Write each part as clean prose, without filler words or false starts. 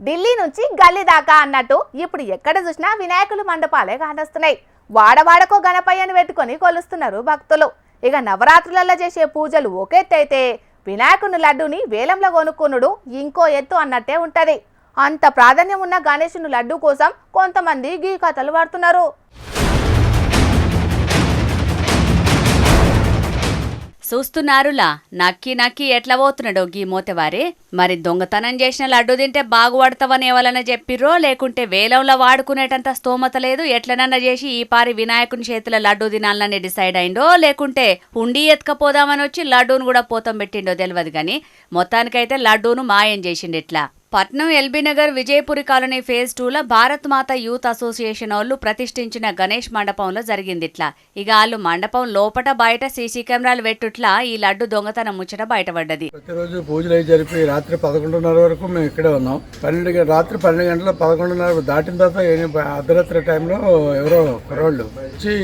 ఢిల్లీ నుంచి గల్లీ దాకా అన్నట్టు ఇప్పుడు ఎక్కడ చూసినా వినాయకులు మండపాలే కానొస్తున్నాయి. వాడవాడకో గణపయ్యను పెట్టుకొని కొలుస్తున్నారు భక్తులు. ఇక నవరాత్రులలో చేసే పూజలు ఒక ఎత్తు అయితే వినాయకుని లడ్డూని వేలంలో కొనుక్కునుడు ఇంకో ఎత్తు అన్నట్టే ఉంటది. అంత ప్రాధాన్యం ఉన్న గణేశుని లడ్డు కోసం కొంతమంది గీ కథలు పడుతున్నారు. చూస్తున్నారులా నక్కి నక్కి ఎట్లా పోతున్నాడో గీ మోతెవారే. మరి దొంగతనం చేసిన లడ్డు తింటే బాగుపడతావని ఎవరన్నా చెప్పిర్రో, లేకుంటే వేలంలో వాడుకునేటంత స్తోమత లేదు ఎట్లనన్నా చేసి ఈ పారి వినాయకుని చేతుల లడ్డు తినాలని డిసైడ్ అయిండో, లేకుంటే హుండీ ఎత్తుకపోదామని వచ్చి లడ్డూను కూడా పోతం పెట్టిండో తెలియదు కానీ మొత్తానికైతే లడ్డూను మాయం చేసిండు. ఇట్లా పట్నం ఎల్బీనగర్ విజయపురి కాలనీ ఫేజ్ 2లో భారత్ మాత యూత్ అసోసియేషన్ వాళ్ళు ప్రతిష్ఠించిన గణేష్ మండపంలో జరిగింది. ఇట్లా ఇక వాళ్ళు మండపం లోపట బయట సీసీ కెమెరాలు పెట్టుట్లా ఈ లడ్డు దొంగతనం ముచ్చట బయటపడ్డది. ప్రతిరోజు పూజలు అయి జరిపి రాత్రి 11:30 వరకు మేము ఇక్కడే ఉన్నాం. రాత్రి 12 గంటల 11:30 దాటిన తర్వాత అర్ధరాత్రి టైంలో ఎవరో కుర్రోళ్ళు వచ్చి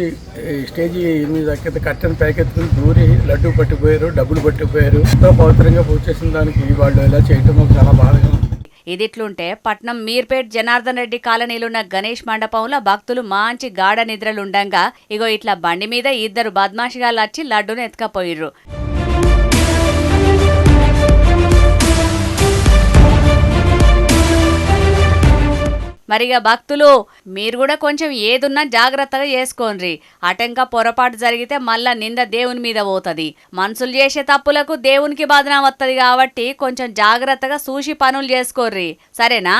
స్టేజీ మీద కట్టెను పైకెత్తుకుని దూరి లడ్డు పట్టిపోయారు, డబ్బులు పట్టిపోయారు. ఎంతో పవిత్రంగా పూజ చేసిన దానికి వాళ్ళు ఇలా చేయటం మాకు చాలా బాధగా ఉంది. ఇదిట్లుంటే పట్నం మీర్పేట్ జనార్దన్ రెడ్డి కాలనీలున్న గణేష్ మండపంలో భక్తులు మంచి గాఢ నిద్రలుండంగా ఇగో ఇట్లా బండి మీద ఇద్దరు బద్మాషిగాళ్ళు వచ్చి లడ్డును ఎత్తుకపోయిర్రు. మరిగా భక్తులు మీరు కూడా కొంచెం ఏదున్నా జాగ్రత్తగా చేసుకోండి. అటంకా పొరపాటు జరిగితే మళ్ళా నింద దేవుని మీద పోతుంది. మనుషులు చేసే తప్పులకు దేవునికి బాధన వస్తుంది కాబట్టి కొంచెం జాగ్రత్తగా చూసి పనులు చేసుకోర్రి, సరేనా?